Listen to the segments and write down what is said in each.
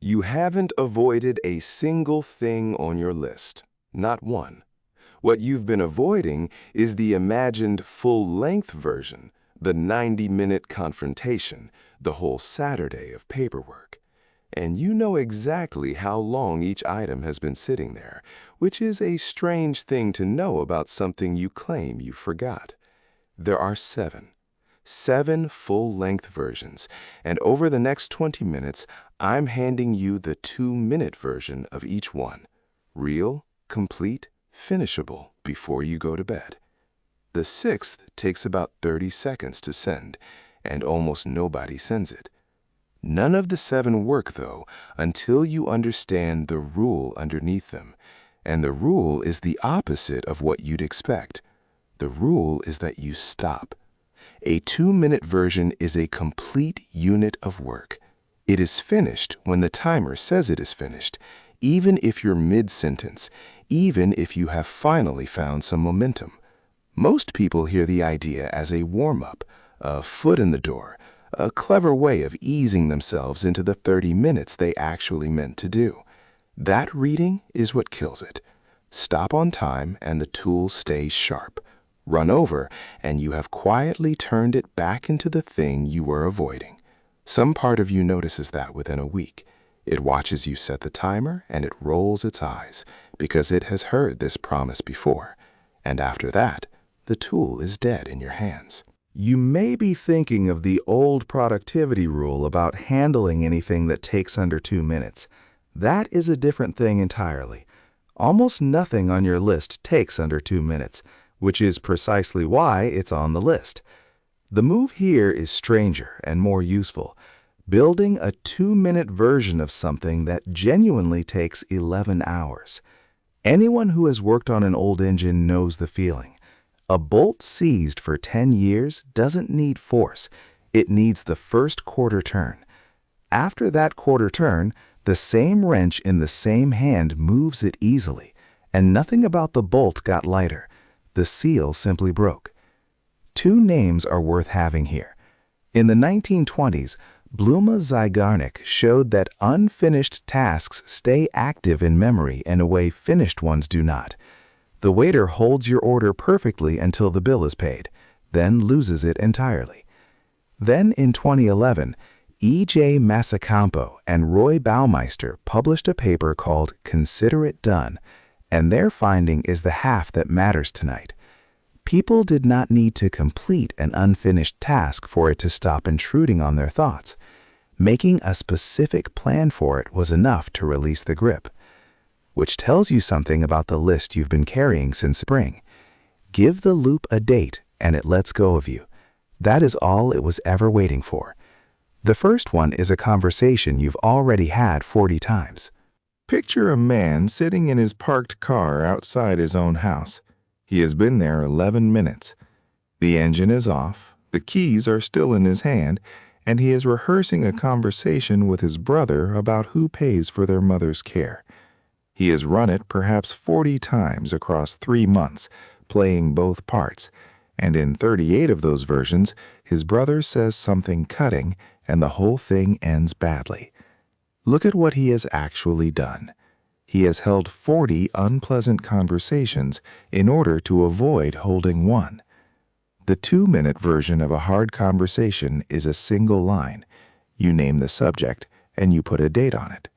You haven't avoided a single thing on your list. Not one. What you've been avoiding is the imagined full-length version, the 90-minute confrontation, the whole Saturday of paperwork. And you know exactly how long each item has been sitting there, which is a strange thing to know about something you claim you forgot. There are 7 full-length versions, and over the next 20 minutes, I'm handing you the 2-minute version of each one. Real, complete, finishable before you go to bed. The 6th takes about 30 seconds to send, and almost nobody sends it. None of the 7 work, though, until you understand the rule underneath them. And the rule is the opposite of what you'd expect. The rule is that you stop. A 2-minute version is a complete unit of work. It is finished when the timer says it is finished, even if you're mid-sentence, even if you have finally found some momentum. Most people hear the idea as a warm-up, a foot in the door, a clever way of easing themselves into the 30 minutes they actually meant to do. That reading is what kills it. Stop on time and the tool stays sharp. Run over and you have quietly turned it back into the thing you were avoiding. Some part of you notices that within a week. It watches you set the timer and it rolls its eyes because it has heard this promise before. And after that, the tool is dead in your hands. You may be thinking of the old productivity rule about handling anything that takes under 2 minutes. That is a different thing entirely. Almost nothing on your list takes under 2 minutes, which is precisely why it's on the list. The move here is stranger and more useful, building a 2-minute version of something that genuinely takes 11 hours. Anyone who has worked on an old engine knows the feeling. A bolt seized for 10 years doesn't need force. It needs the first quarter turn. After that quarter turn, the same wrench in the same hand moves it easily, and nothing about the bolt got lighter. The seal simply broke. 2 names are worth having here. In the 1920s, Bluma Zeigarnik showed that unfinished tasks stay active in memory in a way finished ones do not. The waiter holds your order perfectly until the bill is paid, then loses it entirely. Then in 2011, E.J. Masacampo and Roy Baumeister published a paper called Consider It Done, and their finding is the half that matters tonight. People did not need to complete an unfinished task for it to stop intruding on their thoughts. Making a specific plan for it was enough to release the grip. Which tells you something about the list you've been carrying since spring. Give the loop a date and it lets go of you. That is all it was ever waiting for. The first one is a conversation you've already had 40 times. Picture a man sitting in his parked car outside his own house. He has been there 11 minutes. The engine is off, the keys are still in his hand, and he is rehearsing a conversation with his brother about who pays for their mother's care. He has run it perhaps 40 times across 3 months, playing both parts, and in 38 of those versions, his brother says something cutting and the whole thing ends badly. Look at what he has actually done. He has held 40 unpleasant conversations in order to avoid holding one. The 2-minute version of a hard conversation is a single line. You name the subject and you put a date on it.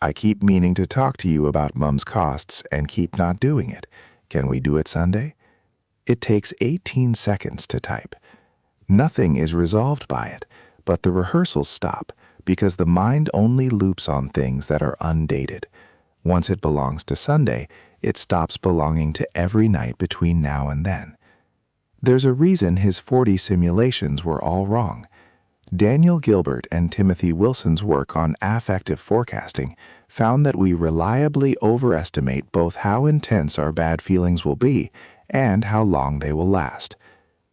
I keep meaning to talk to you about Mom's costs and keep not doing it. Can we do it Sunday? It takes 18 seconds to type. Nothing is resolved by it, but the rehearsals stop because the mind only loops on things that are undated. Once it belongs to Sunday, it stops belonging to every night between now and then. There's a reason his 40 simulations were all wrong. Daniel Gilbert and Timothy Wilson's work on affective forecasting found that we reliably overestimate both how intense our bad feelings will be and how long they will last.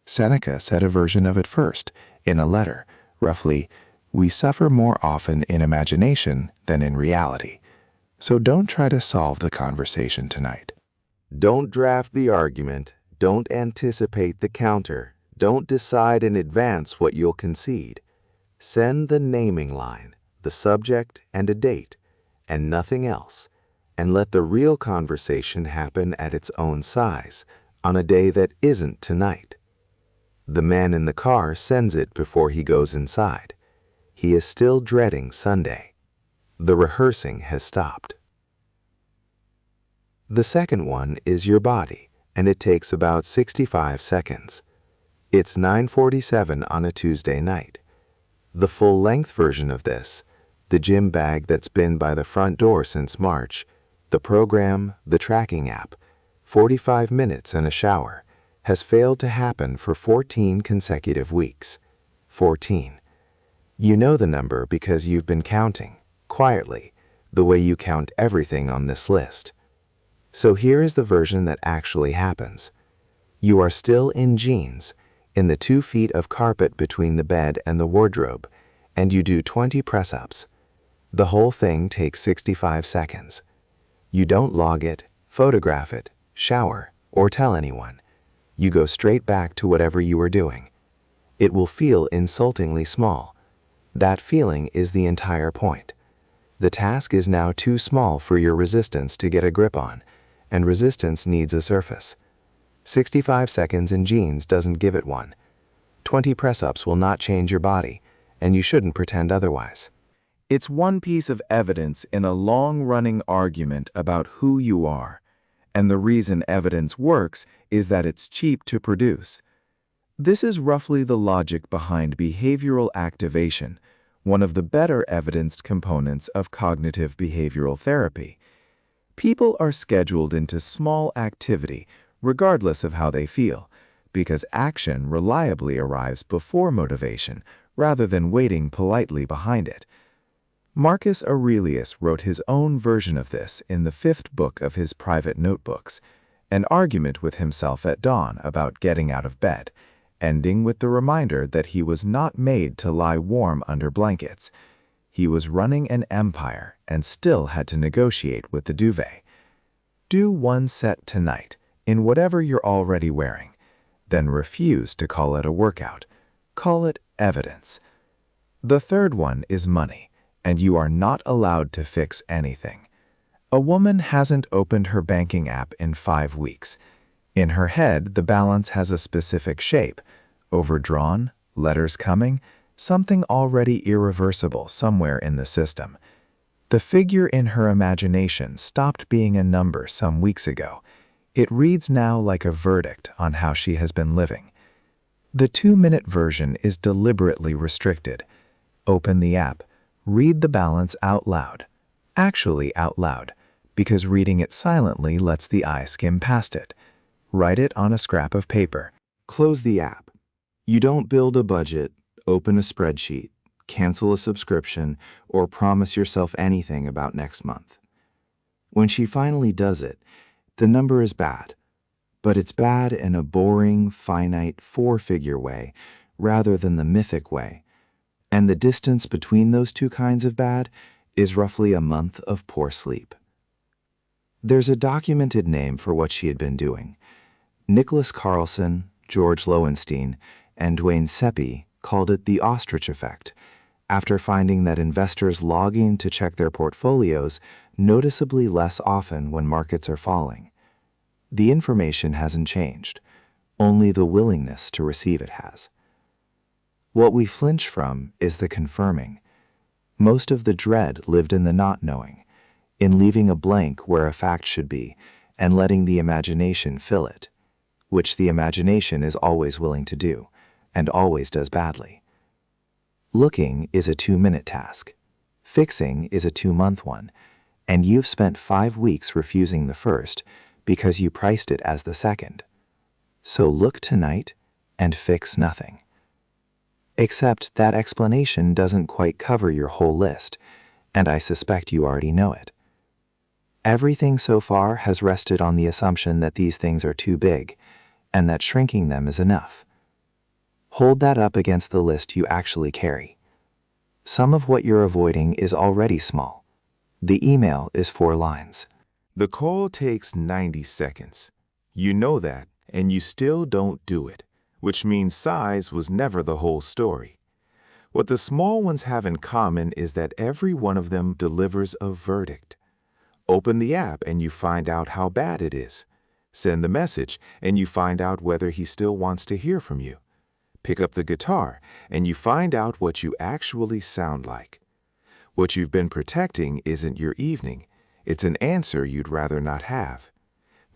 Seneca said a version of it first, in a letter, roughly, "We suffer more often in imagination than in reality." So don't try to solve the conversation tonight. Don't draft the argument. Don't anticipate the counter. Don't decide in advance what you'll concede. Send the naming line, the subject and a date, and nothing else, and let the real conversation happen at its own size, on a day that isn't tonight. The man in the car sends it before he goes inside. He is still dreading Sunday. The rehearsing has stopped. The second one is your body, and it takes about 65 seconds. It's 9:47 on a Tuesday night. The full-length version of this, the gym bag that's been by the front door since March, the program, the tracking app, 45 minutes and a shower, has failed to happen for 14 consecutive weeks. 14. You know the number because you've been counting, quietly, the way you count everything on this list. So here is the version that actually happens. You are still in jeans, in the 2 feet of carpet between the bed and the wardrobe, and you do 20 press-ups. The whole thing takes 65 seconds. You don't log it, photograph it, shower, or tell anyone. You go straight back to whatever you were doing. It will feel insultingly small. That feeling is the entire point. The task is now too small for your resistance to get a grip on, and resistance needs a surface. 65 seconds in jeans doesn't give it one. 20 press-ups will not change your body, and you shouldn't pretend otherwise. It's one piece of evidence in a long-running argument about who you are, and the reason evidence works is that it's cheap to produce. This is roughly the logic behind behavioral activation, one of the better evidenced components of cognitive behavioral therapy. People are scheduled into small activity regardless of how they feel, because action reliably arrives before motivation rather than waiting politely behind it. Marcus Aurelius wrote his own version of this in the 5th book of his private notebooks, an argument with himself at dawn about getting out of bed, ending with the reminder that he was not made to lie warm under blankets. He was running an empire and still had to negotiate with the duvet. Do one set tonight in whatever you're already wearing, then refuse to call it a workout. Call it evidence. The third one is money, and you are not allowed to fix anything. A woman hasn't opened her banking app in 5 weeks. In her head, the balance has a specific shape, overdrawn, letters coming, something already irreversible somewhere in the system. The figure in her imagination stopped being a number some weeks ago. It reads now like a verdict on how she has been living. The 2-minute version is deliberately restricted. Open the app, read the balance out loud. Actually out loud, because reading it silently lets the eye skim past it. Write it on a scrap of paper. Close the app. You don't build a budget, open a spreadsheet, cancel a subscription, or promise yourself anything about next month. When she finally does it, the number is bad, but it's bad in a boring, finite, 4-figure way rather than the mythic way, and the distance between those two kinds of bad is roughly a month of poor sleep. There's a documented name for what she had been doing. Nicholas Carlson, George Lowenstein, and Dwayne Seppi called it the ostrich effect, after finding that investors log in to check their portfolios noticeably less often when markets are falling. The information hasn't changed, only the willingness to receive it has. What we flinch from is the confirming. Most of the dread lived in the not knowing, in leaving a blank where a fact should be, and letting the imagination fill it, which the imagination is always willing to do, and always does badly. Looking is a 2-minute task. Fixing is a 2-month one, and you've spent 5 weeks refusing the first because you priced it as the second. So look tonight and fix nothing. Except that explanation doesn't quite cover your whole list, and I suspect you already know it. Everything so far has rested on the assumption that these things are too big, and that shrinking them is enough. Hold that up against the list you actually carry. Some of what you're avoiding is already small. The email is 4 lines. The call takes 90 seconds. You know that, and you still don't do it, which means size was never the whole story. What the small ones have in common is that every one of them delivers a verdict. Open the app and you find out how bad it is. Send the message and you find out whether he still wants to hear from you. Pick up the guitar and you find out what you actually sound like. What you've been protecting isn't your evening. It's an answer you'd rather not have.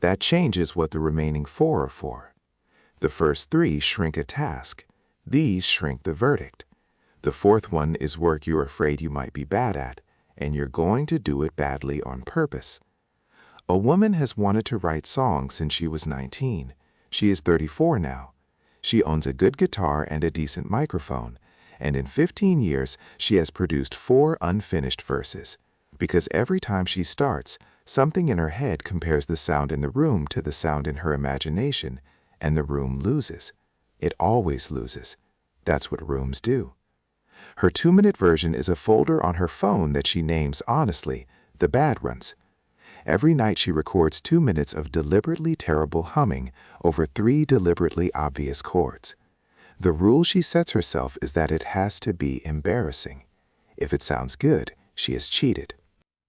That changes what the remaining 4 are for. The first 3 shrink a task. These shrink the verdict. The 4th one is work you're afraid you might be bad at, and you're going to do it badly on purpose. A woman has wanted to write songs since she was 19. She is 34 now. She owns a good guitar and a decent microphone, and in 15 years she has produced 4 unfinished verses. Because every time she starts, something in her head compares the sound in the room to the sound in her imagination, and the room loses. It always loses. That's what rooms do. Her 2-minute version is a folder on her phone that she names honestly, the bad ones. Every night she records 2 minutes of deliberately terrible humming over 3 deliberately obvious chords. The rule she sets herself is that it has to be embarrassing. If it sounds good, she has cheated.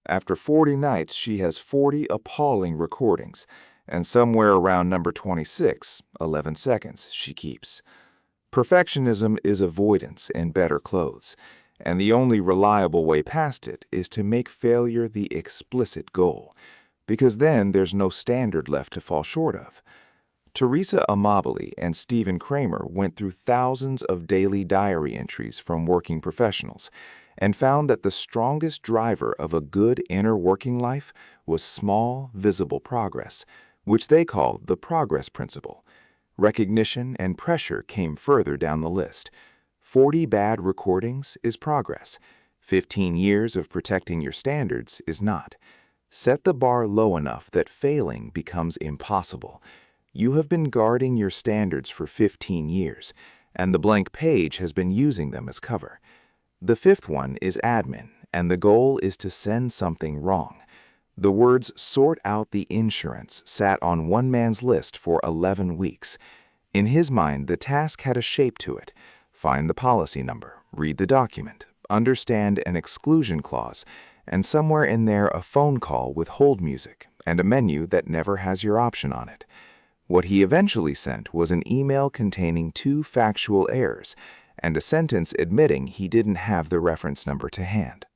After 40 nights, she has 40 appalling recordings, and somewhere around number 26, 11 seconds, she keeps. Perfectionism is avoidance in better clothes, and the only reliable way past it is to make failure the explicit goal, because then there's no standard left to fall short of. Teresa Amabile and Stephen Kramer went through thousands of daily diary entries from working professionals and found that the strongest driver of a good inner working life was small, visible progress, which they called the progress principle. Recognition and pressure came further down the list. 40 bad recordings is progress. 15 years of protecting your standards is not. Set the bar low enough that failing becomes impossible. You have been guarding your standards for 15 years, and the blank page has been using them as cover. The 5th one is admin, and the goal is to send something wrong. The words "sort out the insurance" sat on one man's list for 11 weeks. In his mind, the task had a shape to it. Find the policy number, read the document, understand an exclusion clause, and somewhere in there a phone call with hold music and a menu that never has your option on it. What he eventually sent was an email containing 2 factual errors and a sentence admitting he didn't have the reference number to hand.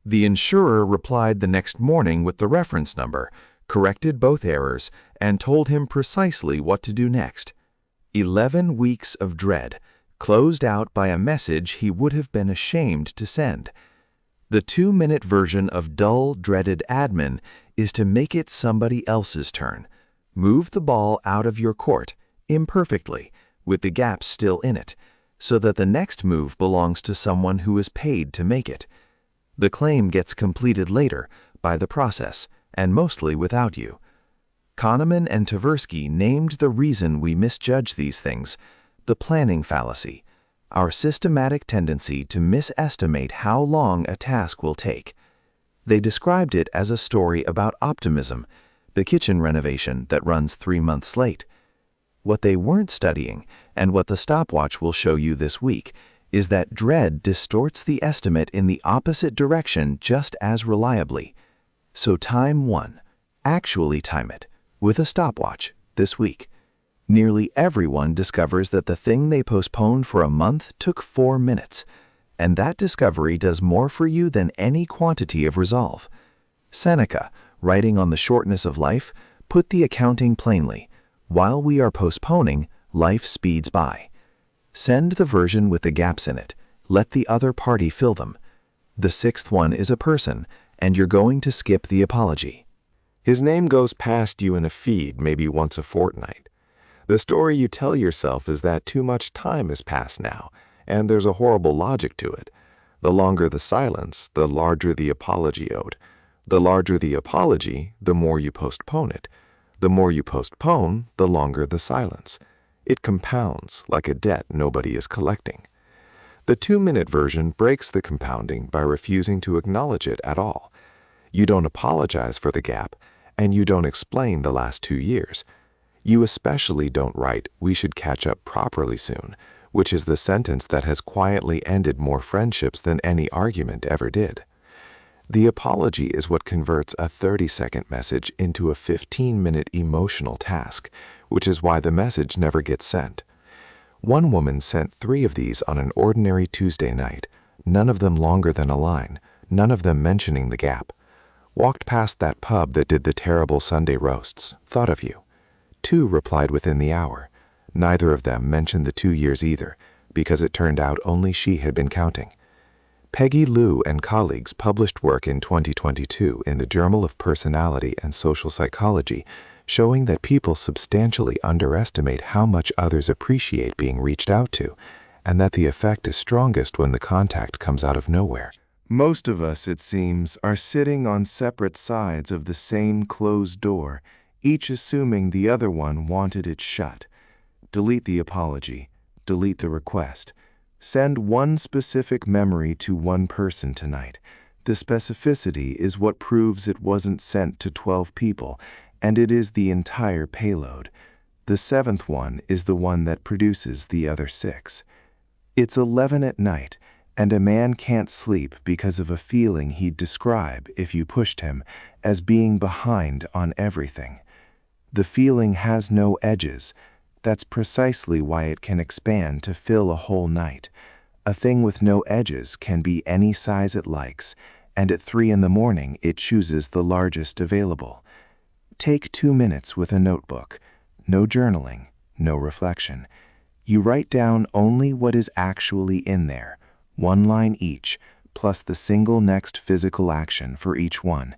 The insurer replied the next morning with the reference number, corrected both errors, and told him precisely what to do next. 11 weeks of dread, closed out by a message he would have been ashamed to send. The 2-minute version of dull, dreaded admin is to make it somebody else's turn. Move the ball out of your court, imperfectly, with the gaps still in it, so that the next move belongs to someone who is paid to make it. The claim gets completed later, by the process, and mostly without you. Kahneman and Tversky named the reason we misjudge these things the planning fallacy, our systematic tendency to misestimate how long a task will take. They described it as a story about optimism, the kitchen renovation that runs 3 months late. What they weren't studying, and what the stopwatch will show you this week, is that dread distorts the estimate in the opposite direction just as reliably. So time 1. Actually time it, with a stopwatch, this week. Nearly everyone discovers that the thing they postponed for a month took 4 minutes, and that discovery does more for you than any quantity of resolve. Seneca, writing on the shortness of life, put the accounting plainly: while we are postponing, life speeds by. Send the version with the gaps in it. Let the other party fill them. The 6th one is a person, and you're going to skip the apology. His name goes past you in a feed maybe once a fortnight. The story you tell yourself is that too much time has passed now, and there's a horrible logic to it. The longer the silence, the larger the apology owed. The larger the apology, the more you postpone it. The more you postpone, the longer the silence. It compounds like a debt nobody is collecting. The 2-minute version breaks the compounding by refusing to acknowledge it at all. You don't apologize for the gap, and you don't explain the last 2 years. You especially don't write, "We should catch up properly soon," which is the sentence that has quietly ended more friendships than any argument ever did. The apology is what converts a 30-second message into a 15-minute emotional task, which is why the message never gets sent. One woman sent 3 of these on an ordinary Tuesday night, none of them longer than a line, none of them mentioning the gap. Walked past that pub that did the terrible Sunday roasts, thought of you. 2 replied within the hour. Neither of them mentioned the 2 years either, because it turned out only she had been counting. Peggy Liu and colleagues published work in 2022 in the Journal of Personality and Social Psychology showing that people substantially underestimate how much others appreciate being reached out to, and that the effect is strongest when the contact comes out of nowhere. Most of us, it seems, are sitting on separate sides of the same closed door, each assuming the other one wanted it shut. Delete the apology. Delete the request. Send one specific memory to one person tonight. The specificity is what proves it wasn't sent to 12 people, and it is the entire payload. The 7th one is the one that produces the other 6. It's 11 at night, and a man can't sleep because of a feeling he'd describe, if you pushed him, as being behind on everything. The feeling has no edges. That's precisely why it can expand to fill a whole night. A thing with no edges can be any size it likes, and at 3 in the morning it chooses the largest available. Take 2 minutes with a notebook. No journaling, no reflection. You write down only what is actually in there, 1 line each, plus the single next physical action for each one.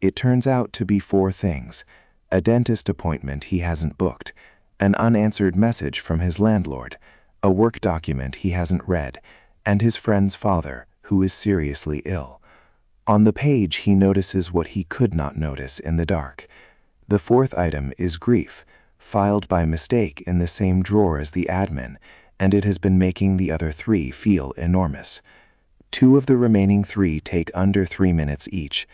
It turns out to be 4 things: a dentist appointment he hasn't booked, an unanswered message from his landlord, a work document he hasn't read, and his friend's father, who is seriously ill. On the page he notices what he could not notice in the dark. The 4th item is grief, filed by mistake in the same drawer as the admin, and it has been making the other 3 feel enormous. 2 of the remaining 3 take under 3 minutes each.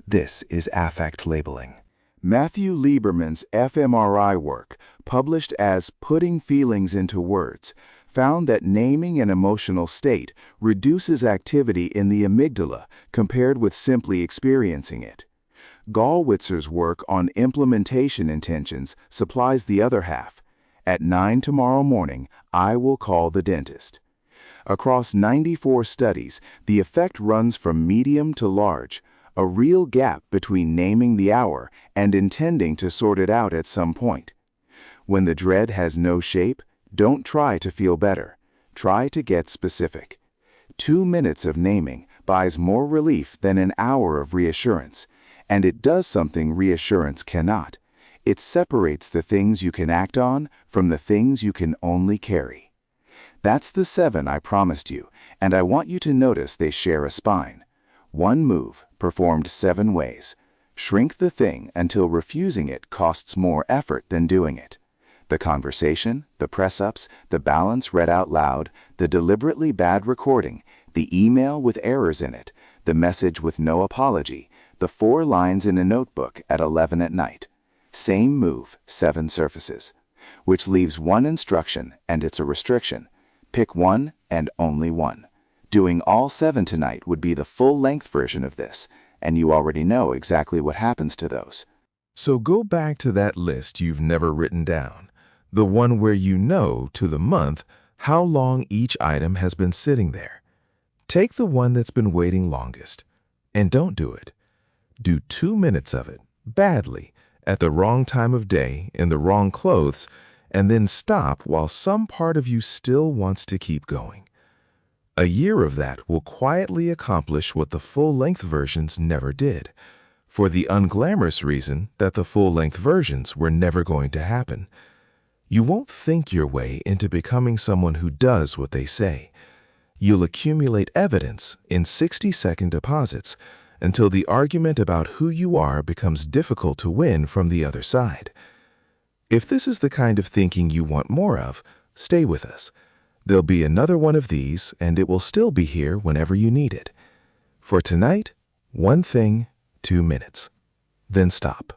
This is affect labeling. Matthew Lieberman's fMRI work, published as Putting Feelings into Words, found that naming an emotional state reduces activity in the amygdala compared with simply experiencing it. Gallwitzer's work on implementation intentions supplies the other half. At 9 tomorrow morning, I will call the dentist. Across 94 studies, the effect runs from medium to large, a real gap between naming the hour and intending to sort it out at some point. When the dread has no shape, don't try to feel better. Try to get specific. 2 minutes of naming buys more relief than an hour of reassurance. And it does something reassurance cannot. It separates the things you can act on from the things you can only carry. That's the 7 I promised you, and I want you to notice they share a spine. 1 move, performed 7 ways. Shrink the thing until refusing it costs more effort than doing it. The conversation, the press-ups, the balance read out loud, the deliberately bad recording, the email with errors in it, the message with no apology, the 4 lines in a notebook at 11 at night. Same move, 7 surfaces. Which leaves 1 instruction, and it's a restriction. Pick 1 and only 1. Doing all 7 tonight would be the full-length version of this, and you already know exactly what happens to those. So go back to that list you've never written down, the one where you know to the month how long each item has been sitting there. Take the one that's been waiting longest, and don't do it. Do 2 minutes of it, badly, at the wrong time of day, in the wrong clothes, and then stop while some part of you still wants to keep going. A year of that will quietly accomplish what the full-length versions never did, for the unglamorous reason that the full-length versions were never going to happen. You won't think your way into becoming someone who does what they say. You'll accumulate evidence in 60-second deposits until the argument about who you are becomes difficult to win from the other side. If this is the kind of thinking you want more of, stay with us. There'll be another one of these, and it will still be here whenever you need it. For tonight, 1 thing, 2 minutes. Then stop.